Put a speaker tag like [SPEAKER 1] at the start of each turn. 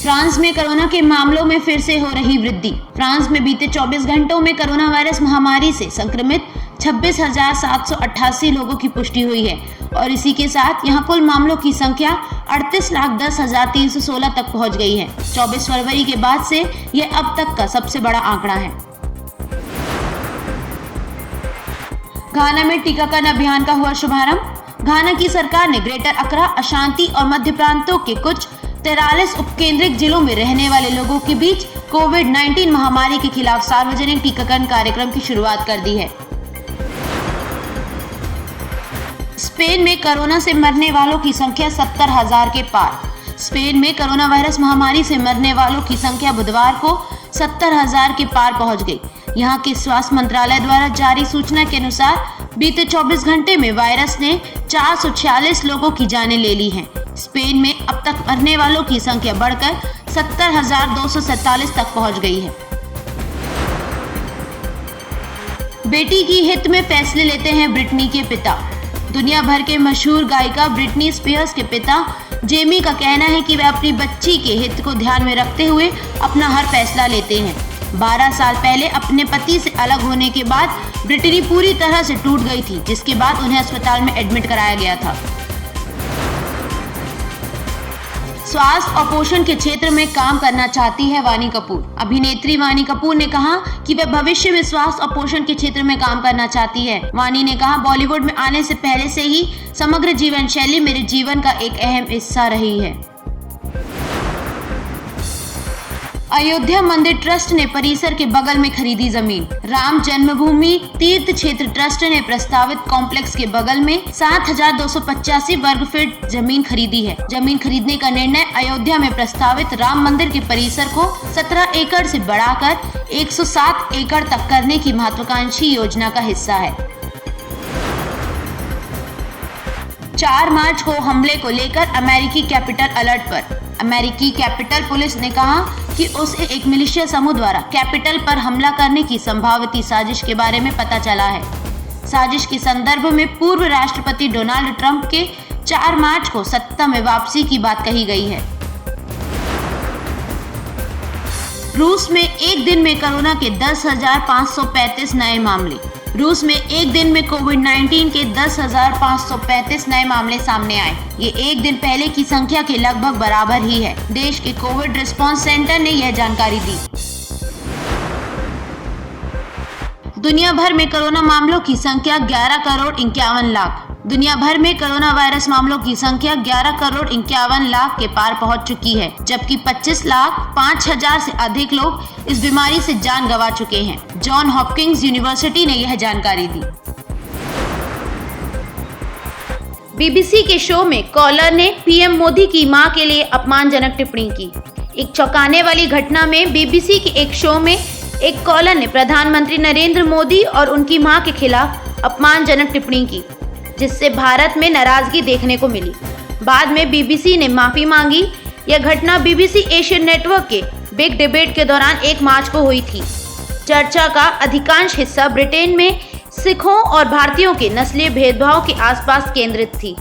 [SPEAKER 1] France में corona के मामलों में फिर से हो रही वृद्धि। फ्रांस में बीते 24 घंटों में कोरोना वायरस महामारी से संक्रमित 26,788 लोगों की पुष्टि हुई है और इसी के साथ यहां कुल मामलों की संख्या 38,10,316 तक पहुंच गई है। 24 फरवरी के बाद से यह अब तक का सबसे बड़ा आंकड़ा है। घाना में टीकाकरण अभियान का हुआ शुभारंभ। घाना की सरकार ने ग्रेटर अक्रा, अशांति और मध्य प्रांतों के कुछ 43 उपकेंद्रित जिलों में रहने वाले लोगों के बीच कोविड-19 महामारी के खिलाफ सार्वजनिक टीकाकरण कार्यक्रम की शुरुआत कर दी है। स्पेन में कोरोना से मरने वालों की संख्या 70,000 के पार। स्पेन में कोरोना वायरस महामारी से मरने वालों की संख्या बुधवार को 70,000 के पार पहुंच गई। यहां के स्वास्थ्य मंत्रालय द्वारा जारी सूचना के अनुसार बीते 24 घंटे में वायरस ने 446 लोगों की जानें ले ली हैं। स्पेन में अब तक मरने वालों की संख्या बढ़कर 70,247 तक पहुंच गई है। बेटी की हित में फैसले लेते हैं ब्रिटनी के पिता। दुनिया भर के मशहूर गायिका ब्रिटनी स्पीयर्स के पिता जेमी का कहना है कि वे अपनी बच्ची के हित को ध्यान में रखते हुए अपना हर फैसला लेते हैं। 12 साल पहले अपने पति से अलग होने के बाद ब्रिटनी पूरी तरह से टूट गई थी, जिसके बाद उन्हें अस्पताल में एडमिट कराया गया था। स्वास्थ्य और पोषण के क्षेत्र में काम करना चाहती है वानी कपूर। अभिनेत्री वानी कपूर ने कहा कि वह भविष्य में स्वास्थ्य और पोषण के क्षेत्र में काम करना चाहती है। वानी ने कहा, बॉलीवुड में आने से पहले से ही समग्र जीवन शैली मेरे जीवन का एक अहम हिस्सा रही है। अयोध्या मंदिर ट्रस्ट ने परिसर के बगल में खरीदी जमीन। राम जन्मभूमि तीर्थ क्षेत्र ट्रस्ट ने प्रस्तावित कॉम्प्लेक्स के बगल में 7,285 वर्ग फीट जमीन खरीदी है। जमीन खरीदने का निर्णय अयोध्या में प्रस्तावित राम मंदिर के परिसर को 17 एकड़ से बढ़ाकर 107 एकड़ तक करने की महत्वाकांक्षी योजना का हिस्सा है। 4 मार्च को हमले को लेकर अमेरिकी कैपिटल अलर्ट पर। अमेरिकी कैपिटल पुलिस ने कहा कि उसे एक मिलिशिया समूह द्वारा कैपिटल पर हमला करने की संभावित साजिश के बारे में पता चला है। साजिश के संदर्भ में पूर्व राष्ट्रपति डोनाल्ड ट्रंप के 4 मार्च को सत्ता में वापसी की बात कही गई है। रूस में एक दिन में कोरोना के 10,535 नए मामले। रूस में एक दिन में कोविड-19 के 10,535 नए मामले सामने आए। ये एक दिन पहले की संख्या के लगभग बराबर ही है। देश के कोविड रिस्पांस सेंटर ने यह जानकारी दी। दुनिया भर में कोरोना मामलों की संख्या 11 करोड़ 51 लाख। दुनिया भर में कोरोना वायरस मामलों की संख्या 11 करोड़ 51 लाख के पार पहुंच चुकी है, जबकि 25 लाख 5,000 से अधिक लोग इस बीमारी से जान गंवा चुके हैं। जॉन हॉपकिंस यूनिवर्सिटी ने यह जानकारी दी। बीबीसी के शो में कॉलर ने पीएम मोदी की मां के लिए अपमानजनक टिप्पणी की। एक चौंकाने वाली घटना में बीबीसी के एक शो में एक कॉलर ने प्रधानमंत्री नरेंद्र मोदी और उनकी मां के खिलाफ अपमानजनक टिप्पणी की, जिससे भारत में नाराजगी देखने को मिली। बाद में बीबीसी ने माफी मांगी। यह घटना बीबीसी एशियन नेटवर्क के बिग डिबेट के दौरान 1 मार्च को हुई थी। चर्चा का अधिकांश हिस्सा ब्रिटेन में सिखों और भारतीयों के नस्लीय भेदभाव के आसपास केंद्रित थी।